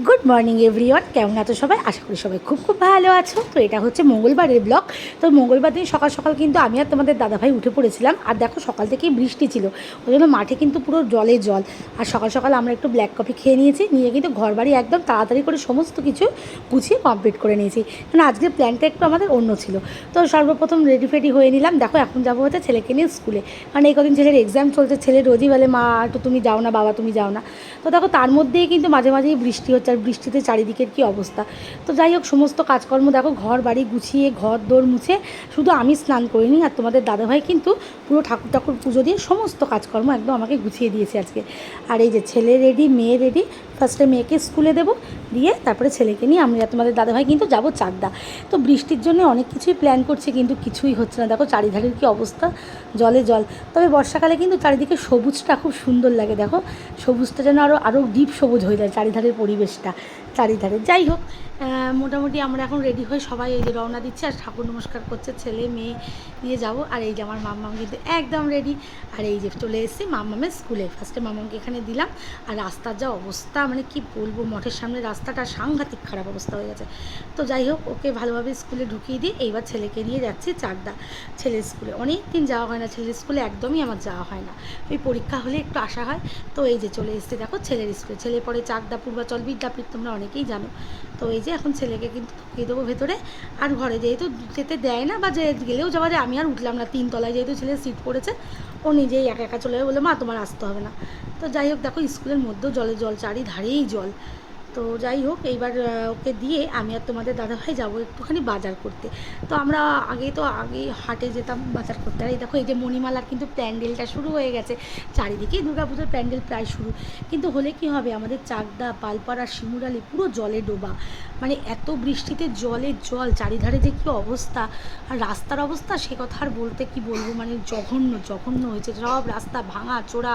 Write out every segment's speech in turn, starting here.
Good morning everyone, কেমন আছো সবাই? আশা করি সবাই খুব খুব ভালো আছো। তো এটা হচ্ছে মঙ্গলবারের ব্লগ। তো মঙ্গলবার দিন সকাল সকাল কিন্তু আমি আর তোমাদের দাদাভাই উঠে পড়েছিলাম। আর দেখো সকাল থেকেই বৃষ্টি ছিল, ওই জন্য মাঠে কিন্তু পুরো জলে জল। আর সকাল সকাল আমরা একটু ব্ল্যাক কফি খেয়ে নিয়েছি, নিয়ে কিন্তু ঘর বাড়ি একদম তাড়াতাড়ি করে সমস্ত কিছু গুছিয়ে কমপ্লিট করে নিয়েছি। কারণ আজকের প্ল্যানটা একটু আমাদের অন্য ছিল। তো সর্বপ্রথম রেডি ফেডি হয়ে নিলাম। দেখো এখন যাবো হচ্ছে ছেলেকে নিয়ে স্কুলে, কারণ এই কদিন ছেলের এক্সাম চলছে। ছেলে রোজই বলে মা একটু তুমি যাও না, বাবা তুমি যাও না। তো দেখো তার মধ্যেই কিন্তু মাঝে মাঝেই বৃষ্টি হচ্ছে, আর বৃষ্টিতে চারিদিকের কী অবস্থা। তো যাই হোক সমস্ত কাজকর্ম দেখো ঘর বাড়ি গুছিয়ে ঘর দৌড় মুছে, শুধু আমি স্নান করিনি, আর তোমাদের দাদাভাই কিন্তু পুরো ঠাকুর ঠাকুর পুজো দিয়ে সমস্ত কাজকর্ম একদম আমাকে গুছিয়ে দিয়েছে আজকে। আর এই যে ছেলে রেডি, মেয়ে রেডি। ফার্স্টে মেয়েকে স্কুলে দেবো, দিয়ে তারপরে ছেলেকে নিয়ে আমি আর তোমাদের দাদাভাই কিন্তু যাবো চাকদা। তো বৃষ্টির জন্য অনেক কিছুই প্ল্যান করছি, কিন্তু কিছুই হচ্ছে না। দেখো চারিধারের কী অবস্থা, জলে জল। তবে বর্ষাকালে কিন্তু চারিদিকে সবুজটা খুব সুন্দর লাগে। দেখো সবুজটা যেন আরও আরও ডিপ সবুজ হয়ে যায় চারিধারের পরিবেশটা, চারিধারে। যাই হোক মোটামুটি আমরা এখন রেডি হয়ে সবাই এই যে রওনা দিচ্ছে, আর ঠাকুর নমস্কার করছে, ছেলে মেয়ে নিয়ে যাব। আর এই যে আমার মাম্মাম কিন্তু একদম রেডি। আর এই যে চলে এসেছি মাম্মামের স্কুলে। ফার্স্টে মাম্মামকে এখানে দিলাম। আর রাস্তার যা অবস্থা, মানে কি বলবো, মঠের সামনে রাস্তাটা সাংঘাতিক খারাপ অবস্থা হয়ে গেছে। তো যাই হোক ওকে ভালোভাবে স্কুলে ঢুকিয়ে দিই। এইবার ছেলেকে নিয়ে যাচ্ছি চাকদা ছেলের স্কুলে। অনেক দিন যাওয়া হয় না ছেলের স্কুলে, একদমই আমার যাওয়া হয় না। ওই পরীক্ষা হলে একটু আসা হয়। তো এই যে চলে এসেছে দেখো ছেলের স্কুলে। ছেলে পড়ে চাকদা পূর্বাচল বিদ্যাপীঠ, তোমরা অনেকেই জানো। তো এই যে এখন ছেলেকে কিন্তু ঢুকিয়ে দেবো ভেতরে। আর ঘরে যেহেতু যেতে দেয় না, বা যে গেলেও যাওয়া যায়, আমি আর উঠলাম না। 3 তলায় যেহেতু ছেলের সিট পড়েছে, ও নিজেই একা একা চলে যাবে, বলে মা তোমার আসতে হবে না। তো যাই হোক দেখো স্কুলের মধ্যেও জলে জল, চারিধারেই জল। তো যাই হোক এইবার ওকে দিয়ে আমি আর তোমাদের দাদাভাই যাবো একটুখানি বাজার করতে। তো আমরা আগে হাটে যেতাম বাজার করতে। আর এই দেখো এই যে মণিমালার কিন্তু প্যান্ডেলটা শুরু হয়ে গেছে। চারিদিকেই দুর্গাপুজোর প্যান্ডেল প্রায় শুরু। কিন্তু হলে কি হবে, আমাদের চাকদা, পালপাড়া, শিমুরালি পুরো জলে ডোবা। মানে এত বৃষ্টিতে জলের জল, চারিধারে যে কী অবস্থা। আর রাস্তার অবস্থা সে কথা আর বলতে কি বলবো, মানে জঘন্য জঘন্য হয়েছে সব রাস্তা, ভাঙা চোরা।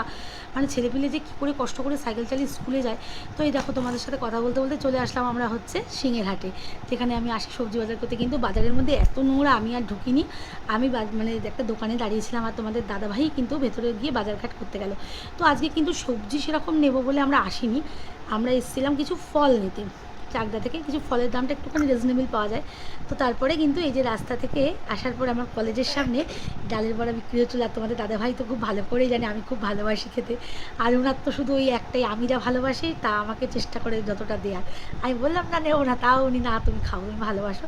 মানে ছেলেপিলে যে কী করে কষ্ট করে সাইকেল চালিয়ে স্কুলে যায়। তো এই দেখো তোমাদের সাথে কথা বলতে বলতে চলে আসলাম আমরা হচ্ছে সিংহের হাটে, যেখানে আমি আসি সবজি বাজার করতে। কিন্তু বাজারের মধ্যে এত নোংরা, আমি আর ঢুকিনি। আমি মানে একটা দোকানে দাঁড়িয়েছিলাম, আর তোমাদের দাদাভাই কিন্তু ভেতরে গিয়ে বাজারঘাট করতে গেল। তো আজকে কিন্তু সবজি সেরকম নেব বলে আমরা আসিনি, আমরা এসেছিলাম কিছু ফল নিতে। চাকদা থেকে কিছু ফলের দামটা একটুখানি রিজনেবল পাওয়া যায়। তো তারপরে কিন্তু এই যে রাস্তা থেকে আসার পরে আমার কলেজের সামনে ডালের বড়া বিক্রি হচ্ছিলো। আর তোমাদের দাদাভাই তো খুব ভালো করেই জানে আমি খুব ভালোবাসি খেতে। আর ওনার তো শুধু ওই একটাই, আমি যা ভালোবাসি তা আমাকে চেষ্টা করে যতটা দেওয়ার। আমি বললাম না নেও না, তাও উনি না তুমি খাও, তুমি ভালোবাসো।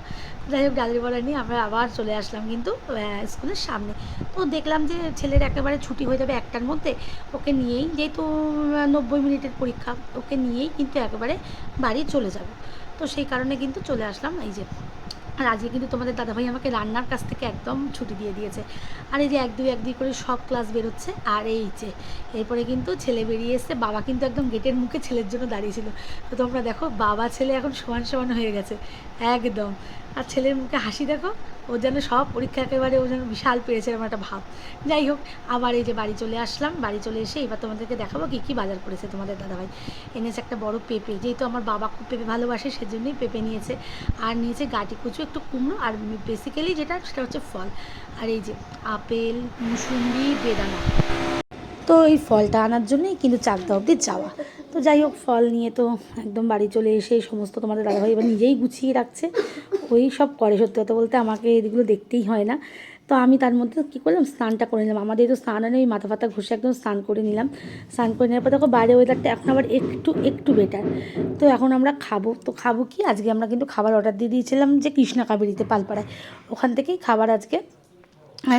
যাই হোক ডালের বড়া নিয়ে আমরা আবার চলে আসলাম কিন্তু স্কুলের সামনে। তো দেখলাম যে ছেলের একেবারে ছুটি হয়ে যাবে 1টার মধ্যে, ওকে নিয়েই, যেহেতু 90 মিনিটের পরীক্ষা, ওকে নিয়েই কিন্তু একেবারে বাড়ি চলে যাব। তো সেই কারণে কিন্তু চলে আসলাম এই যে। আর আজকে কিন্তু তোমাদের দাদাভাই আমাকে রান্নার কাছ থেকে একদম ছুটি দিয়ে দিয়েছে। আর এই যে 1 2 করে সব ক্লাস বেরোচ্ছে। আর এই যে এরপরে কিন্তু ছেলে বেরিয়ে এসছে, বাবা কিন্তু একদম গেটের মুখে ছেলের জন্য দাঁড়িয়েছিল। তো তোমরা দেখো বাবা ছেলে এখন সমান সমান হয়ে গেছে একদম। আর ছেলের মুখে হাসি দেখো, ও যেন সব পরীক্ষা একেবারে ও যেন বিশাল পেরেছে এরকম একটা ভাব। যাই হোক আবার এই যে বাড়ি চলে আসলাম, বাড়ি চলে এসে এবার তোমাদেরকে দেখাবো কী কী বাজার করেছে তোমাদের দাদাভাই। এনেছে একটা বড় পেঁপে, যেহেতু আমার বাবা খুব পেঁপে ভালোবাসে সেজন্যই পেঁপে নিয়েছে। আর নিয়েছে গাটি কুচু, একটু কুমড়ো, আর বেসিক্যালি যেটা সেটা হচ্ছে ফল। আর এই যে আপেল, মুসুম্বি, বেদানা। তো এই ফলটা আনার জন্যই কিন্তু চাকদা অবধি যাওয়া। তো যাই হোক ফল নিয়ে তো একদম বাড়ি চলে এসে সমস্ত তোমাদের দাদাভাই এবার নিজেই গুছিয়ে রাখছে, ওই সব করে। সত্যি কথা বলতে আমাকে এগুলো দেখতেই হয় না। তো আমি তার মধ্যে কী করলাম, স্নানটা করে নিলাম। আমাদের তো স্নান হয় না, ওই মাথা ফাতা ঘষে একদম স্নান করে নিলাম। স্নান করে নেওয়ার পর দেখো বাইরে ওয়েদারটা এখন আবার একটু একটু বেটার। তো এখন আমরা খাবো। তো খাবো কি, আজকে আমরা কিন্তু খাবার অর্ডার দিয়ে দিয়েছিলাম যে কৃষ্ণা কাবেরীতে পালপাড়ায়, ওখান থেকেই খাবার আজকে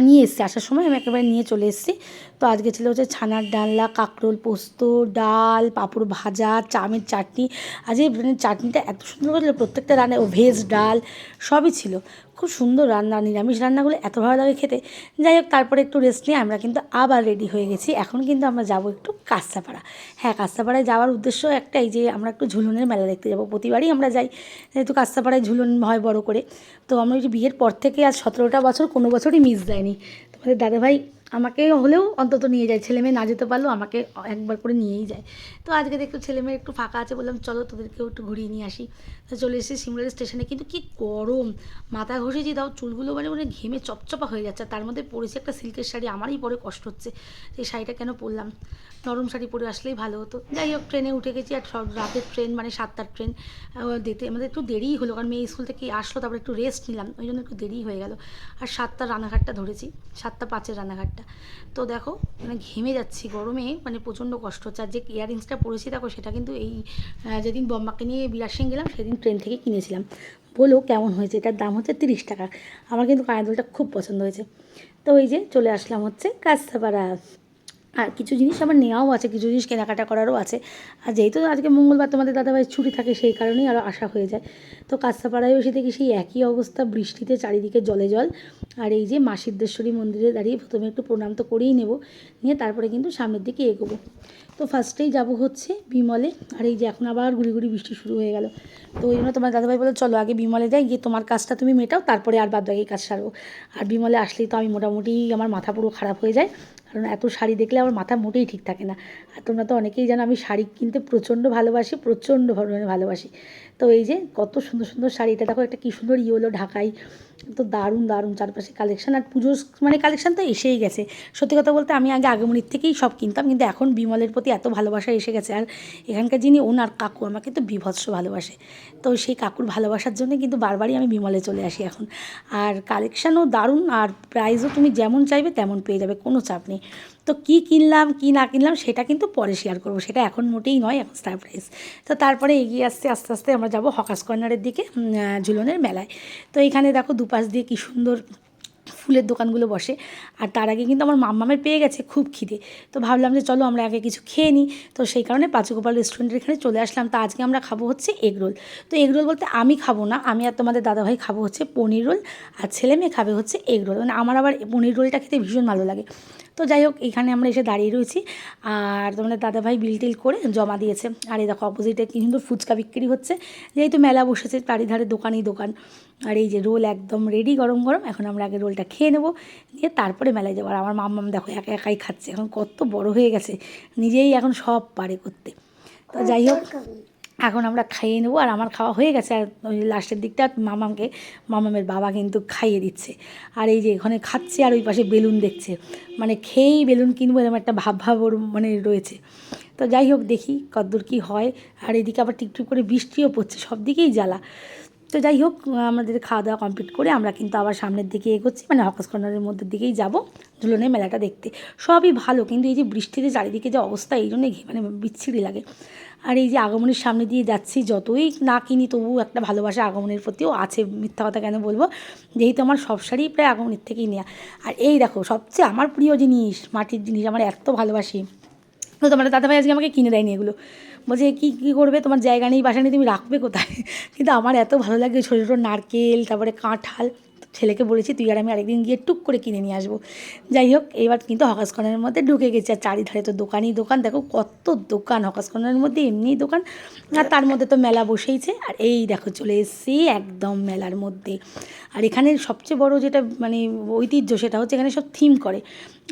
নিয়ে এসেছি। আসার সময় আমি একেবারে নিয়ে চলে এসেছি। তো আজকে ছিল হচ্ছে ছানার ডালনা, কাঁকরোল পোস্ত, ডাল, পাঁপড় ভাজা, চামের চাটনি। আজকে চাটনিটা এত সুন্দর করেছিল, প্রত্যেকটা রান্নায় ও ভেজ ডাল সবই ছিল। খুব সুন্দর রান্না, নিরামিষ রান্নাগুলো এত ভালো লাগে খেতে। যাই হোক তারপরে একটু রেস্ট নিয়ে আমরা কিন্তু আবার রেডি হয়ে গেছি। এখন কিন্তু আমরা যাব একটু কাঁচরাপাড়া। হ্যাঁ, কাঁচরাপাড়ায় যাওয়ার উদ্দেশ্য একটাই, যে আমরা একটু ঝুলনের মেলা দেখতে যাব। প্রতিবারই আমরা যাই, যেহেতু কাঁচরাপাড়ায় ঝুলন হয় বড় করে। তো আমরা ওই যে বিয়ের পর থেকে আজ 17টা বছর কোনো বছরই মিস যায়নি। তোমাদের দাদাভাই আমাকে হলেও অন্তত নিয়ে যায়, ছেলেমেয়ে না যেতে পারলেও আমাকে একবার করে নিয়েই যায়। তো আজকে দেখো ছেলেমেয়ে একটু ফাঁকা আছে, বললাম চলো তোদেরকেও একটু ঘুরিয়ে নিয়ে আসি। তো চলে এসেছি সিমলার স্টেশনে, কিন্তু কি গরম, মাথা ঘষেছি তাও চুলগুলো মানে মানে ঘেমে চপচপা হয়ে যাচ্ছে। তার মধ্যে পরেছি একটা সিল্কের শাড়ি, আমারই পরে কষ্ট হচ্ছে এই শাড়িটা কেন পরলাম, নরম শাড়ি পরে আসলেই ভালো হতো। যাই হোক ট্রেনে উঠে গেছি, আর সব রাতের ট্রেন মানে 7টার ট্রেন, দেখতে আমাদের একটু দেরিই হলো, কারণ মেয়ে স্কুল থেকে আসলো, তারপরে একটু রেস্ট নিলাম, ওই জন্য একটু দেরি হয়ে গেল। আর 7টার রানাঘাটটা ধরেছি, 7টা 5-এর রানাঘাটটা। তো দেখো মানে ঘেমে যাচ্ছি গরমে, মানে প্রচণ্ড কষ্ট হচ্ছে। আর যে ইয়াররিংসটা পরেছি দেখো, সেটা কিন্তু এই যেদিন বম্মাকে নিয়ে বিরাট গেলাম সেদিন ট্রেন থেকে কিনেছিলাম। বলো কেমন হয়েছে, এটার দাম হচ্ছে 30 টাকা। আমার কিন্তু কানের দুলটা খুব পছন্দ হয়েছে। তো এই যে চলে আসলাম হচ্ছে কাঁচরাপাড়া। আর কিছু জিনিস আমার নেওয়াও আছে, কিছু জিনিস কেনাকাটা করারও আছে। আর যেহেতু আজকে মঙ্গলবার তোমাদের দাদাভাইয়ের ছুটি থাকে, সেই কারণেই আরও আসা হয়ে যায়। তো কাঁচরাপাড়ায় এসে দেখি সেই একই অবস্থা, বৃষ্টিতে চারিদিকে জলে জল। আর এই যে মা সিদ্ধেশ্বরী মন্দিরে দাঁড়িয়ে প্রথমে একটু প্রণাম তো করেই নেব, নিয়ে তারপরে কিন্তু সামনের দিকে এগোবো। তো ফার্স্টেই যাব হচ্ছে বিমলে। আর এই যে এখন আবার গুড়ি গুড়ি বৃষ্টি শুরু হয়ে গেল। তো ওই জন্য তোমার দাদাভাই বলে চলো আগে বিমলে যাই, গিয়ে তোমার কাজটা তুমি মেটাও, তারপরে আর বাদ বাকি কাজ সারবো। আর বিমলে আসলেই তো আমি মোটামুটি আমার মাথা পুরো খারাপ হয়ে যায়, কারণ এত শাড়ি দেখলে আমার মাথা মোটেই ঠিক থাকে না। আর তোমরা তো অনেকেই জানো আমি শাড়ি কিনতে প্রচণ্ড ভালোবাসি, প্রচণ্ড ধরনের ভালোবাসি। তো এই যে কত সুন্দর সুন্দর শাড়িটা দেখো, একটা কী সুন্দর ইয়েলো ঢাকাই, তো দারুণ দারুণ চারপাশে কালেকশান। আর পুজোর মানে কালেকশান তো এসেই গেছে। সত্যি কথা বলতে আমি আগে আগমনির থেকেই সব কিনতাম, কিন্তু এখন বিমলের প্রতি এত ভালোবাসা এসে গেছে। আর এখানকার যিনি ওনার কাকু আমাকে তো বীভৎস ভালোবাসে। তো সেই কাকুর ভালোবাসার জন্য কিন্তু বারবারই আমি বিমলে চলে আসি এখন। আর কালেকশানও দারুণ, আর প্রাইসও তুমি যেমন চাইবে তেমন পেয়ে যাবে, কোনো চাপ নেই। তো কী কিনলাম কী না কিনলাম সেটা কিন্তু পরে শেয়ার করবো, সেটা এখন মোটেই নয়, এখন সারপ্রাইজ। তো তারপরে এগিয়ে আসতে আস্তে আস্তে আমরা যাব হকার্স কর্নারের দিকে, ঝুলনের মেলায়। তো এখানে দেখো দুপাশ দিয়ে কী সুন্দর ফুলের দোকানগুলো বসে। আর তার আগে কিন্তু আমার মাম্মামের পেয়ে গেছে খুব খিদে, তো ভাবলাম যে চলো আমরা আগে কিছু খেয়ে নিই। তো সেই কারণে পাঁচুগোপাল রেস্টুরেন্টের এখানে চলে আসলাম। তো আজকে আমরা খাবো হচ্ছে এগরোল। তো এগরোল বলতে আমি খাবো না, আমি আর তোমাদের দাদাভাই খাবো হচ্ছে পনির রোল, আর ছেলে মেয়ে খাবে হচ্ছে এগরোল। মানে আমার আবার পনির রোলটা খেতে ভীষণ ভালো লাগে। তো যাই হোক এখানে আমরা এসে দাঁড়িয়ে রয়েছি, আর তোমাদের দাদাভাই বিল টিল করে জমা দিয়েছে। আর এই দেখো অপোজিটে কি সুন্দর ফুচকা বিক্রি হচ্ছে, যেহেতু মেলা বসেছে চারিধারে দোকানই দোকান। আর এই যে রোল একদম রেডি গরম গরম, এখন আমরা আগে রোলটা খেয়ে নেবো, দিয়ে তারপরে মেলায় যাবো। আর আমার মাম্মাম দেখো একা একাই খাচ্ছে, এখন কত বড় হয়ে গেছে, নিজেই এখন সব পারে করতে। তো যাই হোক এখন আমরা খাইয়ে নেবো, আর আমার খাওয়া হয়ে গেছে। আর ওই লাস্টের দিকটা মামামের বাবা কিন্তু খাইয়ে দিচ্ছে। আর এই যে এখানে খাচ্ছে, আর ওই পাশে বেলুন দেখছে, মানে খেয়েই বেলুন কিনবো এরকম একটা ভাব ওর মানে রয়েছে। তো যাই হোক দেখি কতদূর কী হয়। আর এদিকে আবার টিপটিপ করে বৃষ্টিও পড়ছে, সব দিকেই জ্বালা। তো যাই হোক আমাদের খাওয়া দাওয়া কমপ্লিট করে আমরা কিন্তু আবার সামনের দিকে এগোচ্ছি, মানে হকার্স কর্নারের মধ্যে দিকেই যাব ঝুলনের মেলাটা দেখতে। সবই ভালো, কিন্তু এই যে বৃষ্টিতে চারিদিকে যে অবস্থা, এই জন্যই মানে বিচ্ছিরি লাগে। আর এই যে আগমনের সামনে দিয়ে যাচ্ছি, যতই না কিনি তবুও একটা ভালোবাসা আগমনের প্রতিও আছে, মিথ্যা কথা কেন বলবো, যেহেতু আমার সব শাড়ি প্রায় আগমনের থেকেই নেওয়া। আর এই দেখো সবচেয়ে আমার প্রিয় জিনিস, মাটির জিনিস, আমার এত ভালোবাসি। তো তোমার দাদাভাই আজকে আমাকে কিনে দেয়নি এগুলো, বলছে কী কী করবে, তোমার জায়গা নেই, বাসা নেই, তুমি রাখবে কোথায়? কিন্তু আমার এত ভালো লাগে ছোটো ছোটো নারকেল, তারপরে কাঁঠাল। ছেলেকে বলেছি তুই আর আমি আরেকদিন গিয়ে টুক করে কিনে নিয়ে আসবো। যাই হোক এবার কিন্তু হকার্স কর্নারের মধ্যে ঢুকে গেছে, আর চারিধারে তো দোকানই দোকান, দেখো কত দোকান হকার্স কর্নারের মধ্যে, এমনিই দোকান, আর তার মধ্যে তো মেলা বসেইছে। আর এই দেখো চলে এসেছি একদম মেলার মধ্যে। আর এখানে সবচেয়ে বড় যেটা মানে ঐতিহ্য, সেটা হচ্ছে এখানে সব থিম করে,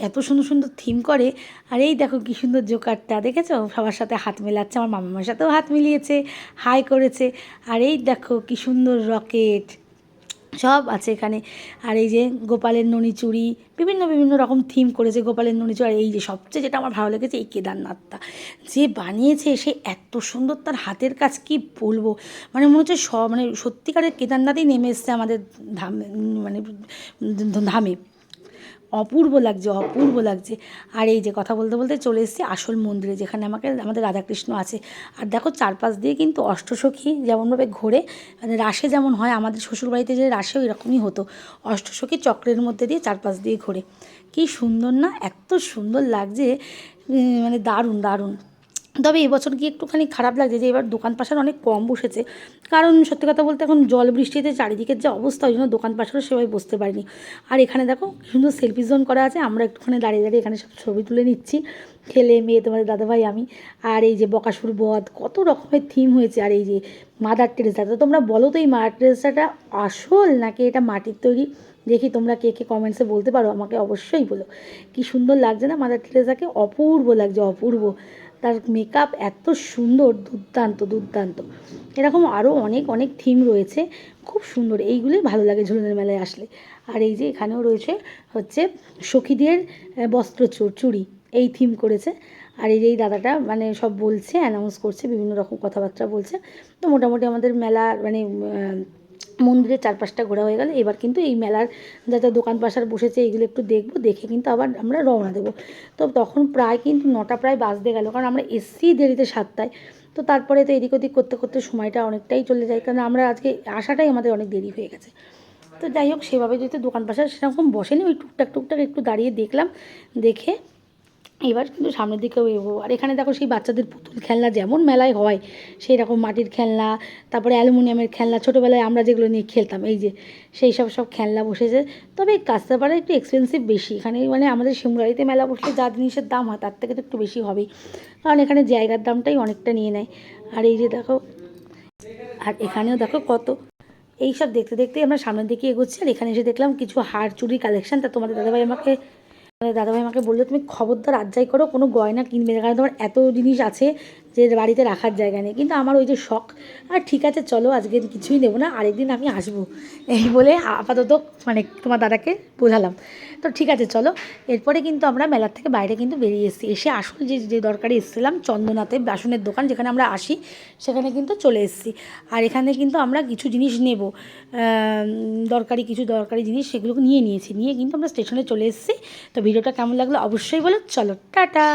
এত সুন্দর সুন্দর থিম করে। আর এই দেখো কী সুন্দর জোকারটা দেখেছো, সবার সাথে হাত মেলাচ্ছে, আমার মামার সাথেও হাত মিলিয়েছে, হাই করেছে। আর এই দেখো কী সুন্দর রকেট, সব আছে এখানে। আর এই যে গোপালের ননি চুড়ি, বিভিন্ন বিভিন্ন রকম থিম করেছে গোপালের ননি চুড়ি। আর এই যে সবচেয়ে যেটা আমার ভালো লেগেছে, এই কেদারনাথটা যে বানিয়েছে, সে এত সুন্দর, তার হাতের কাজ কি বলবো, মানে মনে হচ্ছে মানে সত্যিকারের কেদারনাথই নেমে এসছে আমাদের ধামে, মানে ধামে। অপূর্ব লাগছে, অপূর্ব লাগছে। আর এই যে কথা বলতে বলতে চলে এসেছি আসল মন্দিরে, যেখানে আমাদের রাধাকৃষ্ণ আছে। আর দেখো চারপাশ দিয়ে কিন্তু অষ্টসখী যেমনভাবে ঘোরে, মানে রাসে যেমন হয়, আমাদের শ্বশুরবাড়িতে যে রাসেও এরকমই হতো, অষ্টসখী চক্রের মধ্যে দিয়ে চারপাশ দিয়ে ঘোরে। কী সুন্দর না, এত সুন্দর লাগছে, মানে দারুণ দারুণ। তবে এবছর কি একটুখানি খারাপ লাগছে যে এবার দোকান পাশার অনেক কম বসেছে, কারণ সত্যি কথা বলতে এখন জল বৃষ্টিতে চারিদিকের যে অবস্থা, ওই জন্য দোকান পাশারও সেভাবে বসতে পারিনি। আর এখানে দেখো কি সুন্দর সেলফি জোন করা আছে, আমরা একটুখানি দাঁড়িয়ে দাঁড়িয়ে এখানে সব ছবি তুলে নিচ্ছি, ছেলে মেয়ে, তোমাদের দাদাভাই, আমি। আর এই যে বকাসুর বধ, কত রকমের থিম হয়েছে। আর এই যে মাদার টেরেসা, তো তোমরা বলো তো এই মাদার টেরেসাটা আসল নাকি এটা মাটির তৈরি? দেখি তোমরা কে কে কমেন্টসে বলতে পারো, আমাকে অবশ্যই বলো। কী সুন্দর লাগছে না মাদার টেরেসাকে, অপূর্ব লাগছে, অপূর্ব। তার মেকআপ এত সুন্দর, দুর্দান্ত দুর্দান্ত। এরকম আরও অনেক অনেক থিম রয়েছে, খুব সুন্দর, এইগুলোই ভালো লাগে ঝুলনের মেলায় আসলে। আর এই যে এখানেও রয়েছে হচ্ছে সখীদের বস্ত্রচুর চুড়ি, এই থিম করেছে। আর এই যে এই দাদাটা মানে সব বলছে, অ্যানাউন্স করছে, বিভিন্ন রকম কথাবার্তা বলছে। তো মোটামুটি আমাদের মেলা মানে মন্দিরের চারপাশটা ঘোরা হয়ে গেল। এবার কিন্তু এই মেলার যা যা দোকান পাশার বসেছে এইগুলো একটু দেখবো, দেখে কিন্তু আবার আমরা রওনা দেবো। তো তখন প্রায় কিন্তু 9টা প্রায় বাজতে গেল, কারণ আমরা এসছি দেরিতে 7টায়। তো তারপরে তো এদিক ওদিক করতে করতে সময়টা অনেকটাই চলে যায়, কারণ আমরা আজকে আসাটাই আমাদের অনেক দেরি হয়ে গেছে। তো যাই হোক, সেভাবে যেহেতু দোকান পাশার সেরকম বসেনি, ওই টুকটাক টুকটাক একটু দাঁড়িয়ে দেখলাম, দেখে এবার কিন্তু সামনের দিকেও এগোবো। আর এখানে দেখো সেই বাচ্চাদের পুতুল খেলনা যেমন মেলায় হয় সেই রকম মাটির খেলনা, তারপরে অ্যালুমিনিয়ামের খেলনা, ছোটোবেলায় আমরা যেগুলো নিয়ে খেলতাম, এই যে সেই সব সব খেলনা বসেছে। তবে কাঁচরাপাড়া একটু এক্সপেন্সিভ বেশি, এখানে মানে আমাদের শিমগাড়িতে মেলা বসলে যা জিনিসের দাম হয় তার থেকে তো একটু বেশি হবেই, কারণ এখানে জায়গার দামটাই অনেকটা নিয়ে নেয়। আর এই যে দেখো, আর এখানেও দেখো কত, এই সব দেখতে দেখতেই আমরা সামনের দিকে এগোচ্ছি। আর এখানে এসে দেখলাম কিছু হার চুড়ি কালেকশন। তা তোমাদের দাদাভাই আমাকে বললো, তুমি খবরদার আর যাই করো কোনো গয়না কিনবে না, কারণ তোমার এত জিনিস আছে যে বাড়িতে রাখার জায়গা নেই। কিন্তু আমার ওই যে শখ, আর ঠিক আছে চলো আজকে কিছুই নেবো না, আরেকদিন আমি আসবো, এই বলে আপাতত মানে তোমার দাদাকে বোঝালাম। তো ঠিক আছে চলো। এরপরে কিন্তু আমরা মেলার থেকে বাইরে কিন্তু বেরিয়ে এসেছি, এসে আসল যে যে দরকারে এসেছিলাম চন্দনাতে বাসনের দোকান যেখানে আমরা আসি, সেখানে কিন্তু চলে এসেছি। আর এখানে কিন্তু আমরা কিছু জিনিস নেব, কিছু দরকারি জিনিস, সেগুলো নিয়ে নিয়েছি, নিয়ে কিন্তু আমরা স্টেশনে চলে এসেছি। তো ভিডিওটা কেমন লাগলো অবশ্যই বলো। চলো টাটা।